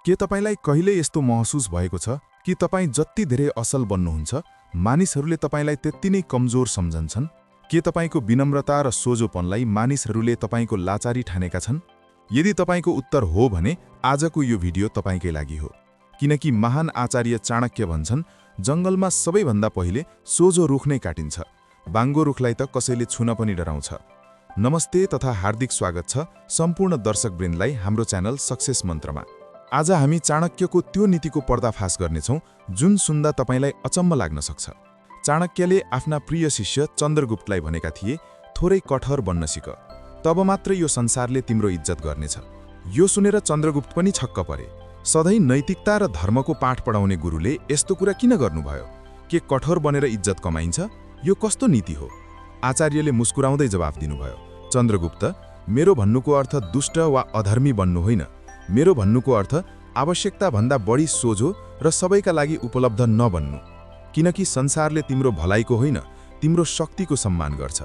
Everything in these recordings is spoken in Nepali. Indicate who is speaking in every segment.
Speaker 1: के तपाईलाई कहिले यस्तो महसुस भएको छ कि तपाईँ जति धेरै असल बन्नुहुन्छ, मानिसहरूले तपाईलाई त्यति नै कमजोर सम्झन्छन्? के तपाईको विनम्रता र सोझोपनलाई मानिसहरूले तपाईको लाचारी ठानेका छन्? यदि तपाईको उत्तर हो भने आजको यो भिडियो तपाईकै लागि हो। किनकि महान आचार्य चाणक्य भन्छन्, जङ्गलमा सबैभन्दा पहिले सोझो रुख नै काटिन्छ, बाङ्गो रुखलाई त कसैले छुन पनि डराउँछ। नमस्ते तथा हार्दिक स्वागत छ सम्पूर्ण दर्शकवृन्दलाई हाम्रो च्यानल सक्सेस मन्त्रमा। आज हामी चाणक्यको त्यो नीतिको पर्दाफास गर्नेछौँ जुन सुन्दा तपाईलाई अचम्म लाग्न सक्छ। चाणक्यले आफ्ना प्रिय शिष्य चन्द्रगुप्तलाई भनेका थिए, थोरै कठोर बन्न सिक, तब मात्र यो संसारले तिम्रो इज्जत गर्नेछ। यो सुनेर चन्द्रगुप्त पनि छक्क परे। सधैँ नैतिकता र धर्मको पाठ पढाउने गुरुले यस्तो कुरा किन गर्नुभयो? के कठोर बनेर इज्जत कमाइन्छ? यो कस्तो नीति हो? आचार्यले मुस्कुराउँदै जवाफ दिनुभयो, चन्द्रगुप्त, मेरो भन्नुको अर्थ दुष्ट वा अधर्मी बन्नु होइन। मेरो भन्नुको अर्थ आवश्यकताभन्दा बढी सोझो र सबैका लागि उपलब्ध नबन्नु। किनकि संसारले तिम्रो भलाइको होइन, तिम्रो शक्तिको सम्मान गर्छ।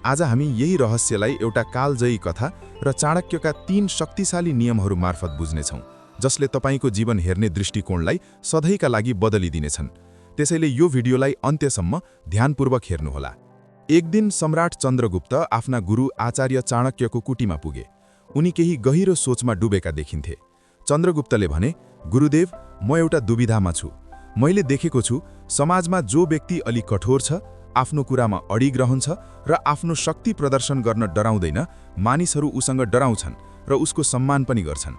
Speaker 1: आज हामी यही रहस्यलाई एउटा कालजयी कथा र चाणक्यका 3 शक्तिशाली नियमहरू मार्फत बुझ्नेछौँ, जसले तपाईँको जीवन हेर्ने दृष्टिकोणलाई सधैँका लागि बदलिदिनेछन्। त्यसैले यो भिडियोलाई अन्त्यसम्म ध्यानपूर्वक हेर्नुहोला। एक दिन सम्राट चन्द्रगुप्त आफ्ना गुरु आचार्य चाणक्यको कुटीमा पुगे। उनी केही गहिरो सोचमा डुबेका देखिन्थे। चन्द्रगुप्तले भने, गुरुदेव, म एउटा दुविधामा छु। मैले देखेको छु, समाजमा जो व्यक्ति अलि कठोर छ, आफ्नो कुरामा अडिग रहन्छ र आफ्नो शक्ति प्रदर्शन गर्न डराउँदैन, मानिसहरू उसँग डराउँछन् र उसको सम्मान पनि गर्छन्।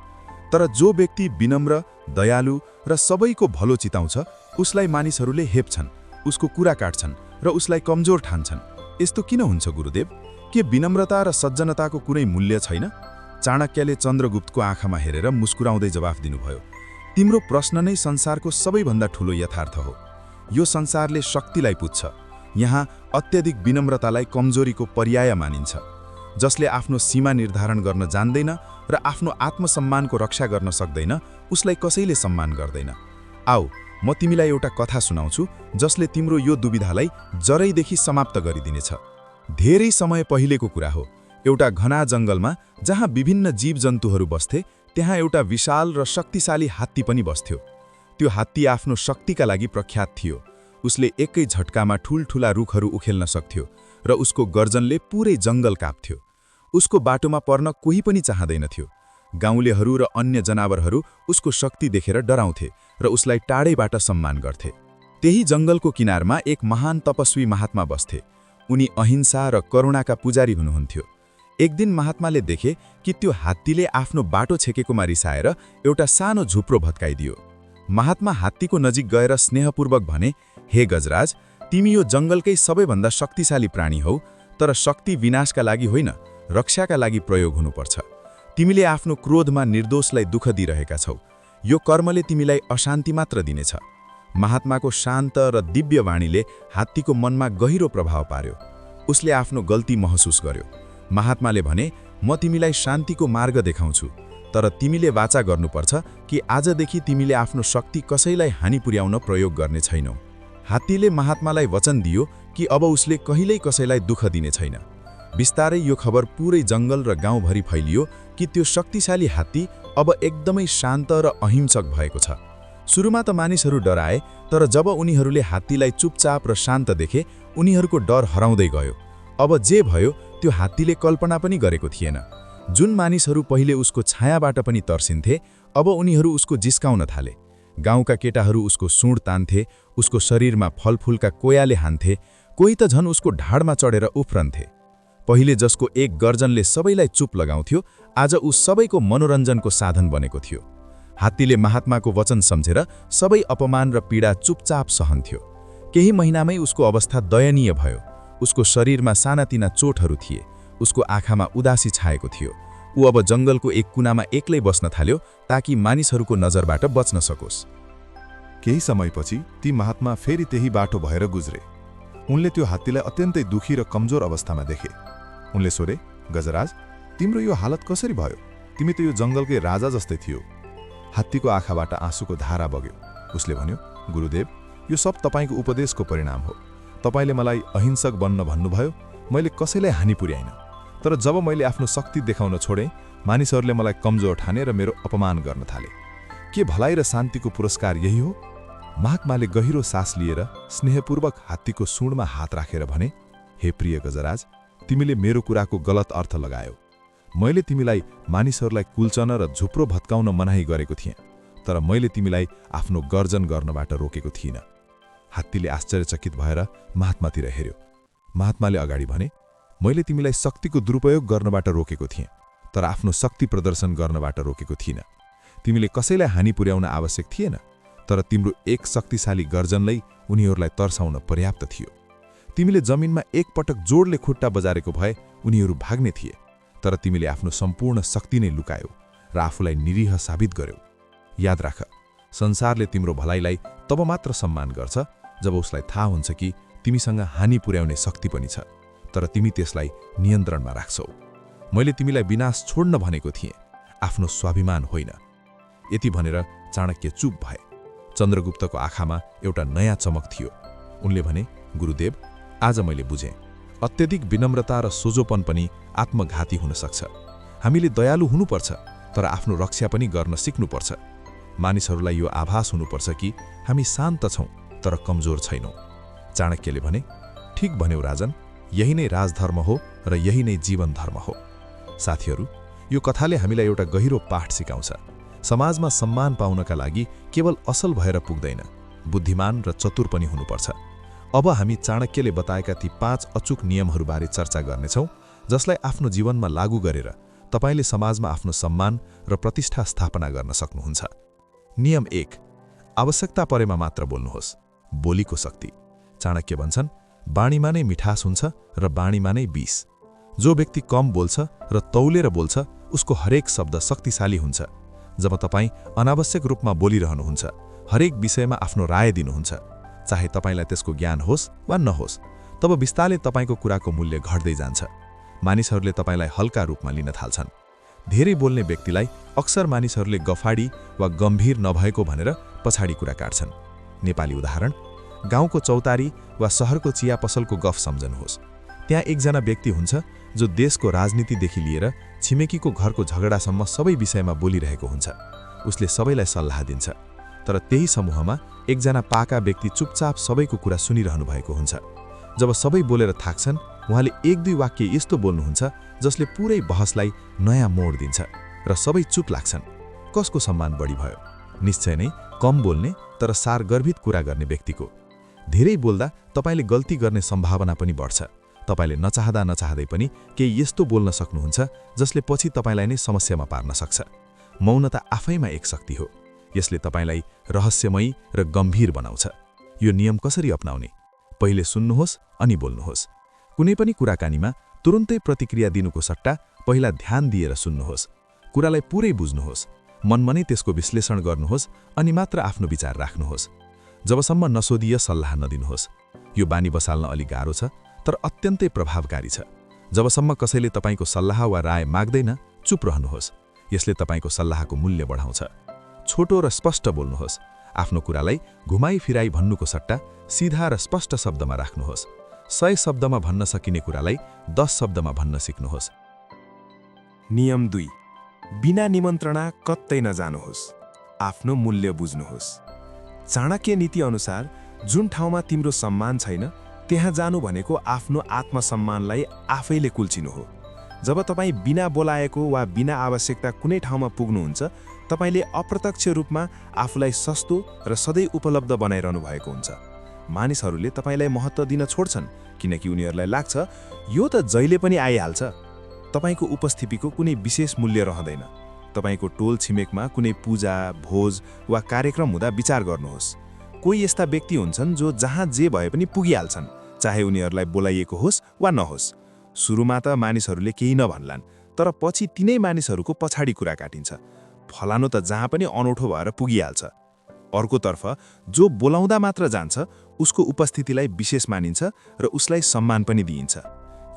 Speaker 1: तर जो व्यक्ति विनम्र, दयालु र सबैको भलो चिताउँछ, उसलाई मानिसहरूले हेप्छन्, उसको कुरा काट्छन् र उसलाई कमजोर ठान्छन्। यस्तो किन हुन्छ गुरुदेव? के विनम्रता र सज्जनताको कुनै मूल्य छैन? चाणक्यले चन्द्रगुप्तको आँखामा हेरेर मुस्कुराउँदै जवाफ दिनुभयो, तिम्रो प्रश्न नै संसारको सबैभन्दा ठूलो यथार्थ हो। यो संसारले शक्तिलाई पुज्छ। यहाँ अत्यधिक विनम्रतालाई कमजोरीको पर्याय मानिन्छ। जसले आफ्नो सीमा निर्धारण गर्न जान्दैन र आफ्नो आत्मसम्मानको रक्षा गर्न सक्दैन, उसलाई कसैले सम्मान गर्दैन। आऊ, म तिमीलाई एउटा कथा सुनाउँछु जसले तिम्रो यो दुविधालाई जरैदेखि समाप्त गरिदिनेछ। धेरै समय पहिलेको कुरा हो। एउटा घना जङ्गलमा जहाँ विभिन्न जीवजन्तुहरू बस्थे, त्यहाँ एउटा विशाल र शक्तिशाली हात्ती पनि बस्थ्यो। त्यो हात्ती आफ्नो शक्तिका लागि प्रख्यात थियो। उसले एकै झट्कामा ठूल्ठूला रुखहरू उखेल्न सक्थ्यो र उसको गर्जनले पुरै जङ्गल काप्थ्यो। उसको बाटोमा पर्न कोही पनि चाहँदैनथ्यो। गाउँलेहरू र अन्य जनावरहरू उसको शक्ति देखेर डराउँथे र उसलाई टाढैबाट सम्मान गर्थे। त्यही जङ्गलको किनारमा एक महान तपस्वी महात्मा बस्थे। उनी अहिंसा र करुणाका पुजारी हुनुहुन्थ्यो। एक दिन महात्माले देखे कि त्यो हात्तीले आफ्नो बाटो छेकेकोमा रिसाएर एउटा सानो झुप्रो भत्काइदियो। महात्मा हात्तीको नजिक गएर स्नेहपूर्वक भने, हे गजराज, तिमी यो जङ्गलकै सबैभन्दा शक्तिशाली प्राणी हौ, तर शक्ति विनाशका लागि होइन, रक्षाका लागि प्रयोग हुनुपर्छ। तिमीले आफ्नो क्रोधमा निर्दोषलाई दुःख दिइरहेका छौ। यो कर्मले तिमीलाई अशान्ति मात्र दिनेछ। महात्माको शान्त र दिव्य वाणीले हात्तीको मनमा गहिरो प्रभाव पार्यो। उसले आफ्नो गल्ती महसुस गर्यो। महात्माले भने, म तिमीलाई शान्तिको मार्ग देखाउँछु, तर तिमीले वाचा गर्नुपर्छ कि आजदेखि तिमीले आफ्नो शक्ति कसैलाई हानि पुर्याउन प्रयोग गर्ने छैनौ। हात्तीले महात्मालाई वचन दियो कि अब उसले कहिल्यै कसैलाई दुःख दिने छैन। बिस्तारै यो खबर पुरै जङ्गल र गाउँभरि फैलियो कि त्यो शक्तिशाली हात्ती अब एकदमै शान्त र अहिंसक भएको छ। सुरुमा त मानिसहरू डराए, तर जब उनीहरूले हात्तीलाई चुपचाप र शान्त देखे, उनीहरूको डर हराउँदै गयो। अब जे भयो त्यो हात्तीले कल्पना पनि गरेको थिएन। जुन मानिसहरू पहिले उसको छायाबाट पनि तर्सिन्थे, अब उनीहरू उसको जिस्काउन थाले। गाउँका केटाहरू उसको सुँड तान्थे, उसको शरीरमा फलफुलका कोयाले हान्थे, कोही त झन् उसको ढाडमा चढेर उफ्रन्थे। पहिले जसको एक गर्जनले सबैलाई चुप लगाउँथ्यो, आज ऊ सबैको मनोरञ्जनको साधन बनेको थियो। हात्तीले महात्माको वचन सम्झेर सबै अपमान र पीडा चुपचाप सहन्थ्यो। केही महिनामै उसको अवस्था दयनीय भयो। उसको शरीरमा सानातिना चोटहरू थिए। उसको आँखामा उदासी छाएको थियो। ऊ अब जङ्गलको एक कुनामा एक्लै बस्न थाल्यो ताकि मानिसहरूको नजरबाट बच्न सकोस्।
Speaker 2: केही समयपछि ती महात्मा फेरि त्यही बाटो भएर गुज्रे। उनले त्यो हात्तीलाई अत्यन्तै दुखी र कमजोर अवस्थामा देखे। उनले सोधे, गजराज, तिम्रो यो हालत कसरी भयो? तिमी त यो जङ्गलकै राजा जस्तै थियो। हात्तीको आँखाबाट आँसुको धारा बग्यो। उसले भन्यो, गुरुदेव, यो सब तपाईँको उपदेशको परिणाम हो। तपाईँले मलाई अहिंसक बन्न भन्नुभयो, मैले कसैलाई हानि पुर्याइन। तर जब मैले आफ्नो शक्ति देखाउन छोडेँ, मानिसहरूले मलाई कमजोर ठाने र मेरो अपमान गर्न थाले। के भलाइ र शान्तिको पुरस्कार यही हो? महात्माले गहिरो सास लिएर स्नेहपूर्वक हात्तीको सुँडमा हात राखेर भने, हे प्रिय गजराज, तिमीले मेरो कुराको गलत अर्थ लगायौ। मैले तिमीलाई मानिसहरूलाई कुल्चन र झुप्रो भत्काउन मनाही गरेको थिएँ, तर मैले तिमीलाई आफ्नो गर्जन गर्नबाट रोकेको थिइनँ। हात्तीले आश्चर्यचकित भएर महात्मातिर हेर्यो। महात्माले अगाडि भने, मैले तिमीलाई शक्तिको दुरुपयोग गर्नबाट रोकेको थिएँ, तर आफ्नो शक्ति प्रदर्शन गर्नबाट रोकेको थिइनँ। तिमीले कसैलाई हानि पुर्याउन आवश्यक थिएन, तर तिम्रो एक शक्तिशाली गर्जनलाई उनीहरूलाई तर्साउन पर्याप्त थियो। तिमीले जमिनमा एकपटक जोडले खुट्टा बजारेको भए उनीहरू भाग्ने थिए, तर तिमीले आफ्नो सम्पूर्ण शक्ति नै लुकायौ र आफूलाई निरीह साबित गर्यौ। याद राख, संसारले तिम्रो भलाइलाई तब मात्र सम्मान गर्छ जब उसलाई थाहा हुन्छ कि तिमीसँग हानि पुर्याउने शक्ति पनि छ, तर तिमी त्यसलाई नियन्त्रणमा राख्छौ। मैले तिमीलाई विनाश छोड्न भनेको थिएँ, आफ्नो स्वाभिमान होइन। यति भनेर चाणक्य चुप भए। चन्द्रगुप्तको आँखामा एउटा नयाँ चमक थियो। उनले भने, गुरुदेव, आज मैले बुझेँ, अत्यधिक विनम्रता र सोझोपन पनि आत्मघाती हुन सक्छ। हामीले दयालु हुनुपर्छ, तर आफ्नो रक्षा पनि गर्न सिक्नुपर्छ। मानिसहरूलाई यो आभास हुनुपर्छ कि हामी शान्त छौँ तर कमजोर छैनौँ। चाणक्यले भने, ठिक भन्यौ राजन, यही नै राजधर्म हो र यही नै जीवन धर्म हो। साथीहरू, यो कथाले हामीलाई एउटा गहिरो पाठ सिकाउँछ। समाजमा सम्मान पाउनका लागि केवल असल भएर पुग्दैन, बुद्धिमान र चतुर पनि हुनुपर्छ। अब हामी चाणक्यले बताएका ती 5 अचूक नियमहरूबारे चर्चा गर्नेछौँ, जसलाई आफ्नो जीवनमा लागू गरेर तपाईले समाजमा आफ्नो सम्मान र प्रतिष्ठा स्थापना गर्न सक्नुहुन्छ। नियम 1, आवश्यकता परेमा मात्र बोल्नुहोस्। बोलीको शक्ति। चाणक्य भन्छन्, बाणीमा नै मिठास हुन्छ र बाणीमा नै विष। जो व्यक्ति कम बोल्छ र तौलेर बोल्छ, उसको हरेक शब्द शक्तिशाली हुन्छ। जब तपाईँ अनावश्यक रूपमा बोलिरहनुहुन्छ, हरेक विषयमा आफ्नो राय दिनुहुन्छ, चाहे तपाईँलाई त्यसको ज्ञान होस् वा नहोस्, तब बिस्तारले तपाईँको कुराको मूल्य घट्दै जान्छ। मानिसहरूले तपाईँलाई हल्का रूपमा लिन थाल्छन्। धेरै बोल्ने व्यक्तिलाई अक्सर मानिसहरूले गफाडी वा गम्भीर नभएको भनेर पछाडि कुरा काट्छन्। नेपाली उदाहरण, गाउँको चौतारी वा शहरको चिया पसलको गफ सम्झनुहोस्। त्यहाँ एकजना व्यक्ति हुन्छ जो देशको राजनीतिदेखि लिएर छिमेकीको घरको झगडासम्म सबै विषयमा बोलिरहेको हुन्छ। उसले सबैलाई सल्लाह दिन्छ, तर त्यही समूहमा एकजना पाका व्यक्ति चुपचाप सबैको कुरा सुनिरहनु भएको हुन्छ। जब सबै बोलेर थाक्छन्, उहाँले 1-2 वाक्य यस्तो बोल्नुहुन्छ जसले पुरै बहसलाई नयाँ मोड दिन्छ र सबै चुप लाग्छन्। कसको सम्मान बढी भयो? निश्चय नै कम बोल्ने तर सारगर्भित कुरा गर्ने व्यक्तिको। धेरै बोल्दा तपाईले गल्ती गर्ने सम्भावना पनि बढ्छ। तपाईले नचाहँदा नचाहँदै पनि केही यस्तो बोल्न सक्नुहुन्छ जसले पछि तपाईलाई नै समस्यामा पार्न सक्छ। मौनता आफैमा एक शक्ति हो। यसले तपाईलाई रहस्यमयी र गम्भीर बनाउँछ। यो नियम कसरी अपनाउने? पहिले सुन्नुहोस् अनि बोल्नुहोस्। कुनै पनि कुराकानीमा तुरुन्तै प्रतिक्रिया दिनुको सट्टा पहिला ध्यान दिएर सुन्नुहोस्। कुरालाई पुरै बुझ्नुहोस्, मनमनै त्यसको विश्लेषण गर्नुहोस् अनि मात्र आफ्नो विचार राख्नुहोस्। जबसम्म नसोधिए सल्लाह नदिनुहोस्। यो बानी बसाल्न अलि गाह्रो छ, तर अत्यन्तै प्रभावकारी छ। जबसम्म कसैले तपाईको सल्लाह वा राय माग्दैन, चुप रहनुहोस्। यसले तपाईको सल्लाहको मूल्य बढाउँछ। छोटो र स्पष्ट बोल्नुहोस्। आफ्नो कुरालाई घुमाई फिराई भन्नुको सट्टा सिधा र स्पष्ट शब्दमा राख्नुहोस्। 100 शब्दमा भन्न सकिने कुरालाई 10 शब्दमा भन्न सिक्नुहोस्।
Speaker 3: नियम 2, बिना निमन्त्रणा कतै नजानुहोस्। आफ्नो मूल्य बुझ्नुहोस्। चाणक्य नीति अनुसार जुन ठाउँमा तिम्रो सम्मान छैन, त्यहाँ जानु भनेको आफ्नो आत्मसम्मानलाई आफैले कुल्चिनु हो। जब तपाईँ बिना बोलाएको वा बिना आवश्यकता कुनै ठाउँमा पुग्नुहुन्छ, तपाईले अप्रत्यक्ष रूपमा आफूलाई सस्तो र सधैँ उपलब्ध बनाइरहनु भएको हुन्छ। मानिसहरूले तपाईलाई महत्त्व दिन छोड्छन् किनकि उनीहरूलाई लाग्छ यो त जहिले पनि आइहाल्छ। तपाईको उपस्थितिको कुनै विशेष मूल्य रहँदैन। तपाईको टोल छिमेकमा कुनै पूजा, भोज वा कार्यक्रम हुँदा विचार गर्नुहोस्। कोही यस्ता व्यक्ति हुन्छन् जो जहाँ जे भए पनि पुगिहाल्छन्, चाहे उनीहरूलाई बोलाइएको होस् वा नहोस्। सुरुमा त मानिसहरूले केही नभन्लान्, तर पछि तिनै मानिसहरूको पछाडि कुरा काटिन्छ। फलानु त जहाँ पनि अनौठो भएर पुगिहाल्छ। अर्कोतर्फ जो बोलाउँदा मात्र जान्छ, उसको उपस्थितिलाई विशेष मानिन्छ र उसलाई सम्मान पनि दिइन्छ।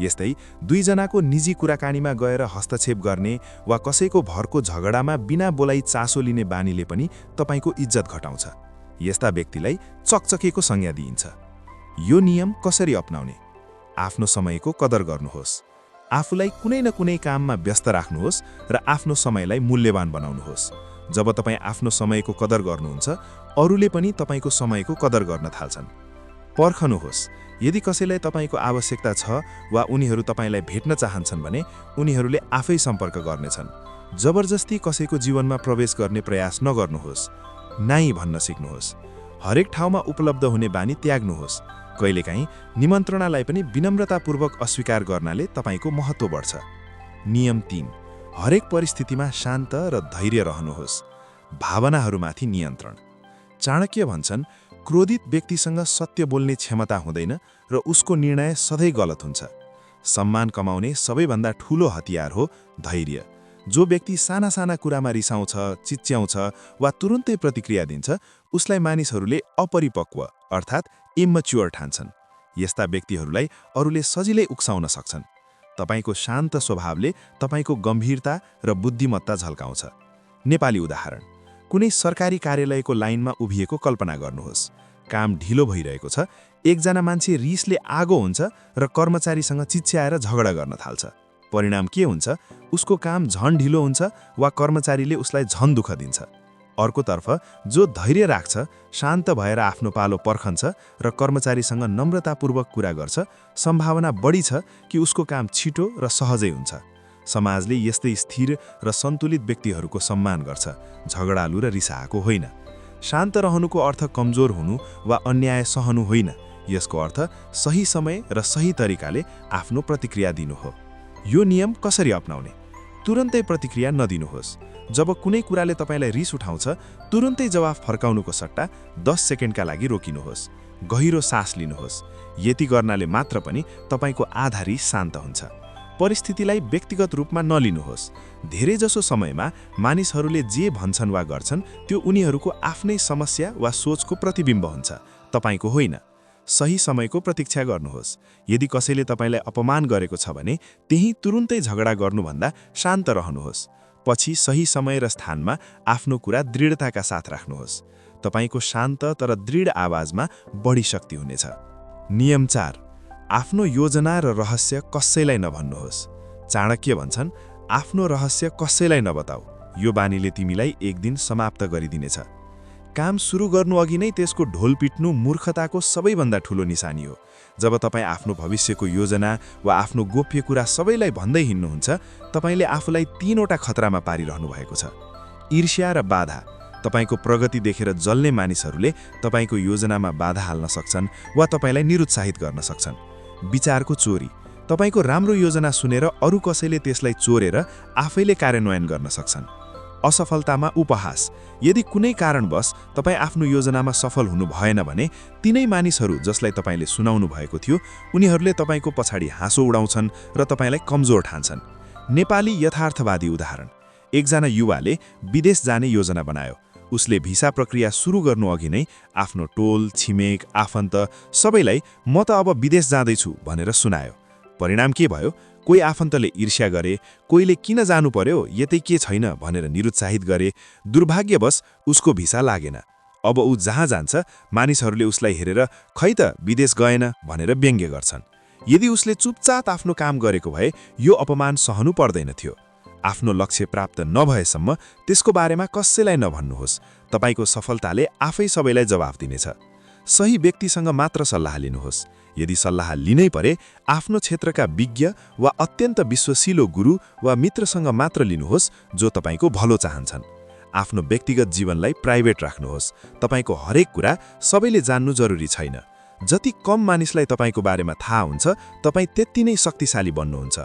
Speaker 3: यस्तै 2 जनाको निजी कुराकानीमा गएर हस्तक्षेप गर्ने वा कसैको भरको झगडामा बिना बोलाई चासो लिने बानीले पनि तपाईको इज्जत घटाउँछ। यस्ता व्यक्तिलाई चकचकेको संज्ञा दिइन्छ। यो नियम कसरी अपनाउने? आफ्नो समयको कदर गर्नुहोस्। आफूलाई कुनै न कुनै काममा व्यस्त राख्नुहोस् र आफ्नो समयलाई मूल्यवान बनाउनुहोस्। जब तपाईँ आफ्नो समयको कदर गर्नुहुन्छ, अरूले पनि तपाईँको समयको कदर गर्न थाल्छन्। पर्खनुहोस्, यदि कसैलाई तपाईँको आवश्यकता छ वा उनीहरू तपाईँलाई भेट्न चाहन्छन् भने उनीहरूले आफै सम्पर्क गर्नेछन्। जबरजस्ती कसैको जीवनमा प्रवेश गर्ने प्रयास नगर्नुहोस्। नाइ भन्न सिक्नुहोस्। हरेक ठाउँमा उपलब्ध हुने बानी त्याग्नुहोस्। कहिलेकाहीँ निमन्त्रणालाई पनि विनम्रतापूर्वक अस्वीकार गर्नाले तपाईँको महत्त्व बढ्छ। नियम 3, हरेक परिस्थितिमा शान्त र धैर्य रहनुहोस्। भावनाहरूमाथि नियन्त्रण। चाणक्य भन्छन्, क्रोधित व्यक्तिसँग सत्य बोल्ने क्षमता हुँदैन र उसको निर्णय सधैँ गलत हुन्छ। सम्मान कमाउने सबैभन्दा ठूलो हतियार हो धैर्य। जो व्यक्ति साना साना कुरामा रिसाउँछ, चिच्याउँछ वा तुरुन्तै प्रतिक्रिया दिन्छ, उसलाई मानिसहरूले अपरिपक्व अर्थात् इम्मच्योर ठान्छन्। यस्ता व्यक्तिहरूलाई अरूले सजिलै उक्साउन सक्छन्। तपाईको शान्त स्वभावले तपाईको गम्भीरता र बुद्धिमत्ता झल्काउँछ। नेपाली उदाहरण। कुनै सरकारी कार्यालयको लाइनमा उभिएको कल्पना गर्नुहोस्। काम ढिलो भइरहेको छ। एकजना मान्छे रिसले आगो हुन्छ र कर्मचारीसँग चिच्याएर झगडा गर्न थाल्छ। परिणाम के हुन्छ? उसको काम झन ढिलो हुन्छ वा कर्मचारीले उसलाई झन दुःख दिन्छ। अर्कोतर्फ जो धैर्य राख्छ, शान्त भएर आफ्नो पालो पर्खन्छ र कर्मचारीसँग नम्रतापूर्वक कुरा गर्छ, सम्भावना बढी छ कि उसको काम छिटो र सहजै हुन्छ। समाजले यस्तै स्थिर र सन्तुलित व्यक्तिहरूको सम्मान गर्छ, झगडालु र रिसाएको होइन। शान्त रहनुको अर्थ कमजोर हुनु वा अन्याय सहनु होइन। यसको अर्थ सही समय र सही तरिकाले आफ्नो प्रतिक्रिया दिनु हो। यो नियम कसरी अपनाउने? तुरन्तै प्रतिक्रिया नदिनुहोस्। जब कुनै कुराले तपाईलाई रिस उठाउँछ, तुरन्तै जवाफ फर्काउनुको सट्टा 10 सेकेन्डका लागि रोकिनुहोस्। गहिरो सास लिनुहोस्। यति गर्नाले मात्र पनि तपाईको आधा रिस शान्त हुन्छ। परिस्थितिलाई व्यक्तिगत रूपमा नलिनुहोस्। धेरैजसो समयमा मानिसहरूले जे भन्छन् वा गर्छन् त्यो उनीहरूको आफ्नै समस्या वा सोचको प्रतिबिम्ब हुन्छ, तपाईको होइन। सही समयको प्रतीक्षा गर्नुहोस्। यदि कसैले तपाईलाई अपमान गरेको छ भने त्यही तुरुन्तै झगडा गर्नुभन्दा शान्त रहनुहोस्। पछि सही समय र स्थानमा आफ्नो कुरा दृढताका साथ राख्नुहोस्। तपाईको शान्त तर दृढ आवाजमा बढी शक्ति हुनेछ। नियम 4, आफ्नो योजना र रहस्य कसैलाई नभन्नुहोस्। चाणक्य भन्छन्, आफ्नो रहस्य कसैलाई नबताऊ। यो बानीले तिमीलाई एक दिन समाप्त गरिदिनेछ। काम सुरु गर्नु अघि नै त्यसको ढोल पिट्नु मूर्खताको सबैभन्दा ठूलो निशानी हो। जब तपाईँ आफ्नो भविष्यको योजना वा आफ्नो गोप्य कुरा सबैलाई भन्दै हिँड्नुहुन्छ, तपाईले आफूलाई 3 वटा खतरामा पारिरहनु भएको छ। ईर्ष्या र बाधा। तपाईको प्रगति देखेर जल्ने मानिसहरूले तपाईको योजनामा बाधा हाल्न सक्छन् वा तपाईलाई निरुत्साहित गर्न सक्छन्। विचारको चोरी। तपाईको राम्रो योजना सुनेर अरू कसैले त्यसलाई चोरेर आफैले कार्यान्वयन गर्न सक्छन्। असफलतामा उपहास। यदि कुनै कारणवश तपाईँ आफ्नो योजनामा सफल हुनु भएन भने तिनै मानिसहरू जसलाई तपाईँले सुनाउनु भएको थियो उनीहरूले तपाईँको पछाडि हाँसो उडाउँछन् र तपाईँलाई कमजोर ठान्छन्। नेपाली यथार्थवादी उदाहरण। एकजना युवाले विदेश जाने योजना बनायो। उसले भिसा प्रक्रिया सुरु गर्नु अघि नै आफ्नो टोल, छिमेक, आफन्त सबैलाई म त अब विदेश जाँदैछु भनेर सुनायो। परिणाम के भयो? कोही आफन्तले ईर्ष्या गरे, कोहीले किन जानु पर्यो, यतै के छैन भनेर निरुत्साहित गरे। दुर्भाग्यवश उसको भिसा लागेन। अब ऊ जहाँ जान्छ मानिसहरूले उसलाई हेरेर खै त विदेश गएन भनेर व्यङ्ग्य गर्छन्। यदि उसले चुपचाप आफ्नो काम गरेको भए यो अपमान सहनु पर्दैन थियो। आफ्नो लक्ष्य प्राप्त नभएसम्म त्यसको बारेमा कसैलाई नभन्नुहोस्। तपाईको सफलताले आफै सबैलाई जवाफ दिनेछ। सही व्यक्तिसँग मात्र सल्लाह लिनुहोस्। यदि सल्लाह लिनै परे आफ्नो क्षेत्रका विज्ञ वा अत्यन्त विश्वसिलो गुरु वा मित्रसँग मात्र लिनुहोस् जो तपाईको भलो चाहन्छन्। आफ्नो व्यक्तिगत जीवनलाई प्राइभेट राख्नुहोस्। तपाईको हरेक कुरा सबैले जान्नु जरुरी छैन। जति कम मानिसलाई तपाईको बारेमा थाहा हुन्छ, तपाईँ त्यति नै शक्तिशाली बन्नुहुन्छ।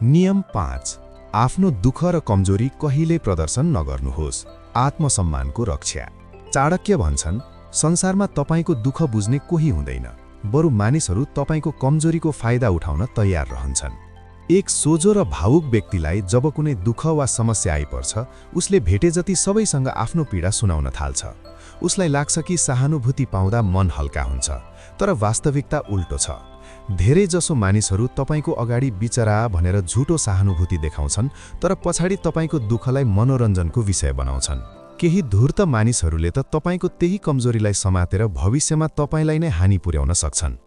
Speaker 2: नियम 5, आफ्नो दुःख र कमजोरी कहिल्यै प्रदर्शन नगर्नुहोस्। आत्मसम्मानको रक्षा। चाणक्य भन्छन्, संसारमा तपाईको दुःख बुझ्ने कोही हुँदैन, बरु मानिसहरू तपाईको कमजोरीको फाइदा उठाउन तयार रहन्छन्। एक सोझो र भावुक व्यक्तिलाई जब कुनै दुःख वा समस्या आइपर्छ, उसले भेटे जति सबैसँग आफ्नो पीडा सुनाउन थाल्छ। उसलाई लाग्छ कि सहानुभूति पाउँदा मन हल्का हुन्छ, तर वास्तविकता उल्टो छ। धेरै जसो मानिसहरू तपाईको अगाडि बिचरा भनेर झुटो सहानुभूति देखाउँछन्, तर पछाडि तपाईको दुःखलाई मनोरञ्जनको विषय बनाउँछन्। केही धूर्त मानिसहरूले त तपाईको त्यही कमजोरीलाई समातेर भविष्यमा तपाईलाई नै हानि पुर्याउन सक्छन्।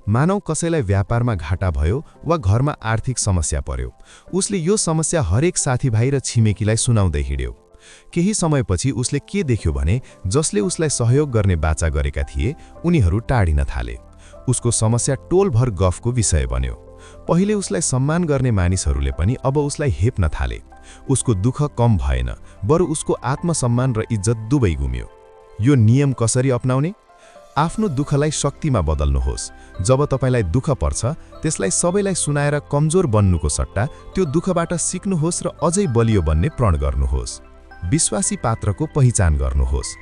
Speaker 2: मानौ कसैलाई व्यापारमा घाटा भयो वा घरमा आर्थिक समस्या पर्यो। उसले यो समस्या हरेक साथीभाइ र छिमेकीलाई सुनाउँदै हिँड्यो। केही समयपछि उसले के देख्यो भने जसले उसलाई सहयोग गर्ने बाचा गरेका थिए उनीहरू टाढिन थाले। उसको समस्या टोलभर गफको विषय बन्यो। पहिले उसलाई सम्मान गर्ने मानिसहरूले पनि अब उसलाई हेप्न थाले। उसको दुःख कम भएन, बरु उसको आत्मसम्मान र इज्जत दुवै गुम्यो। यो नियम कसरी अपनाउने? आफ्नो दुःखलाई शक्तिमा बदल्नुहोस्। जब तपाईलाई दुःख पर्छ, त्यसलाई सबैलाई सुनाएर कमजोर बन्नुको सट्टा त्यो दुःखबाट सिक्नुहोस् र अझै बलियो बन्ने प्रण गर्नुहोस्। विश्वासी पात्रको पहिचान गर्नुहोस्।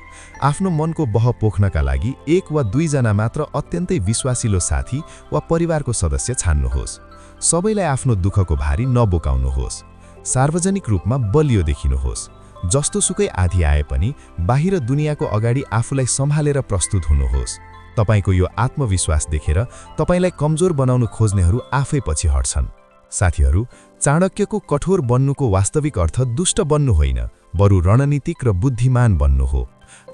Speaker 2: आफ्नो मनको बह पोख्नका लागि 1 वा 2 जना मात्र अत्यन्तै विश्वासिलो साथी वा परिवारको सदस्य छान्नुहोस्। सबैलाई आफ्नो दुःखको भारी नबोकाउनुहोस्। सार्वजनिक रूपमा बलियो देखिनुहोस्। जस्तोसुकै आधी आए पनि बाहिर दुनियाँको अगाडि आफूलाई सम्हालेर प्रस्तुत हुनुहोस्। तपाईको यो आत्मविश्वास देखेर तपाईलाई कमजोर बनाउन खोज्नेहरू आफै पछि हट्छन्। साथीहरू, चाणक्यको कठोर बन्नुको वास्तविक अर्थ दुष्ट बन्नु होइन, बरु रणनीतिक र बुद्धिमान बन्नु हो।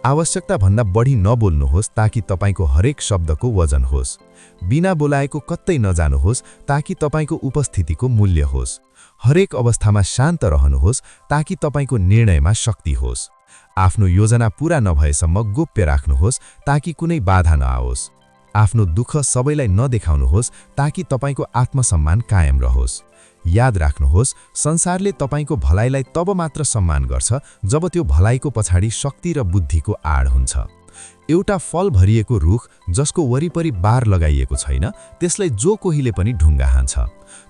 Speaker 2: आवश्यकता भन्दा बढी नबोल्नुहोस् ताकि तपाईको हरेक शब्दको वजन होस्। बिना बोलाएको कतै नजानुहोस् ताकि तपाईको उपस्थितिको मूल्य होस्। हरेक अवस्थामा शान्त रहनुहोस् ताकि तपाईको निर्णयमा शक्ति होस्। आफ्नो योजना पूरा नभएसम्म गोप्य राख्नुहोस् ताकि कुनै बाधा नआओस्। आफ्नो दुःख सबैलाई नदेखाउनुहोस् ताकि तपाईको आत्मसम्मान कायम रहोस्। याद राख्नुहोस्, संसारले तपाईको भलाइलाई तब मात्र सम्मान गर्छ जब त्यो भलाइको पछाडि शक्ति र बुद्धिको आड हुन्छ। एउटा फल भरिएको रुख जसको वरिपरि बार लगाइएको छैन, त्यसलाई जो कोहीले पनि ढुङ्गा हान्छ।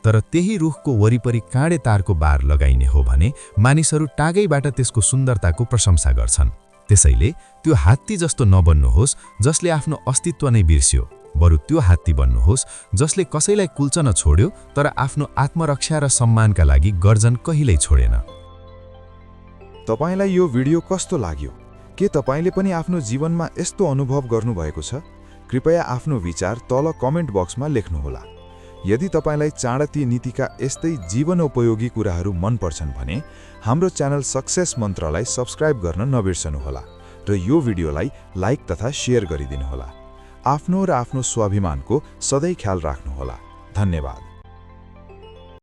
Speaker 2: तर त्यही रुखको वरिपरि काँडे तारको बार लगाइने हो भने मानिसहरू टागैबाट त्यसको सुन्दरताको प्रशंसा गर्छन्। त्यसैले त्यो हात्ती जस्तो नबन्नुहोस् जसले आफ्नो अस्तित्व नै बिर्स्यो, बरु त्यो हात्ती बन्नुहोस् जसले कसैलाई कुल्चन छोड्यो तर आफ्नो आत्मरक्षा र सम्मानका लागि गर्जन कहिल्यै छोडेन।
Speaker 1: तपाईलाई यो भिडियो कस्तो लाग्यो? के तपाईले पनि आफ्नो जीवनमा यस्तो अनुभव गर्नुभएको छ? कृपया आफ्नो विचार तल कमेन्ट बक्समा लेख्नुहोला। यदि तपाईलाई चाणक्य नीतिका यस्तै जीवनोपयोगी कुराहरू मन पर्छन् भने हाम्रो च्यानल सक्सेस मन्त्रलाई सब्स्क्राइब गर्न नबिर्सनुहोला र यो भिडियोलाई लाइक तथा शेयर गरिदिनुहोला। आफ्नो र आफ्नो स्वाभिमानको सधैँ ख्याल राख्नुहोला। धन्यवाद।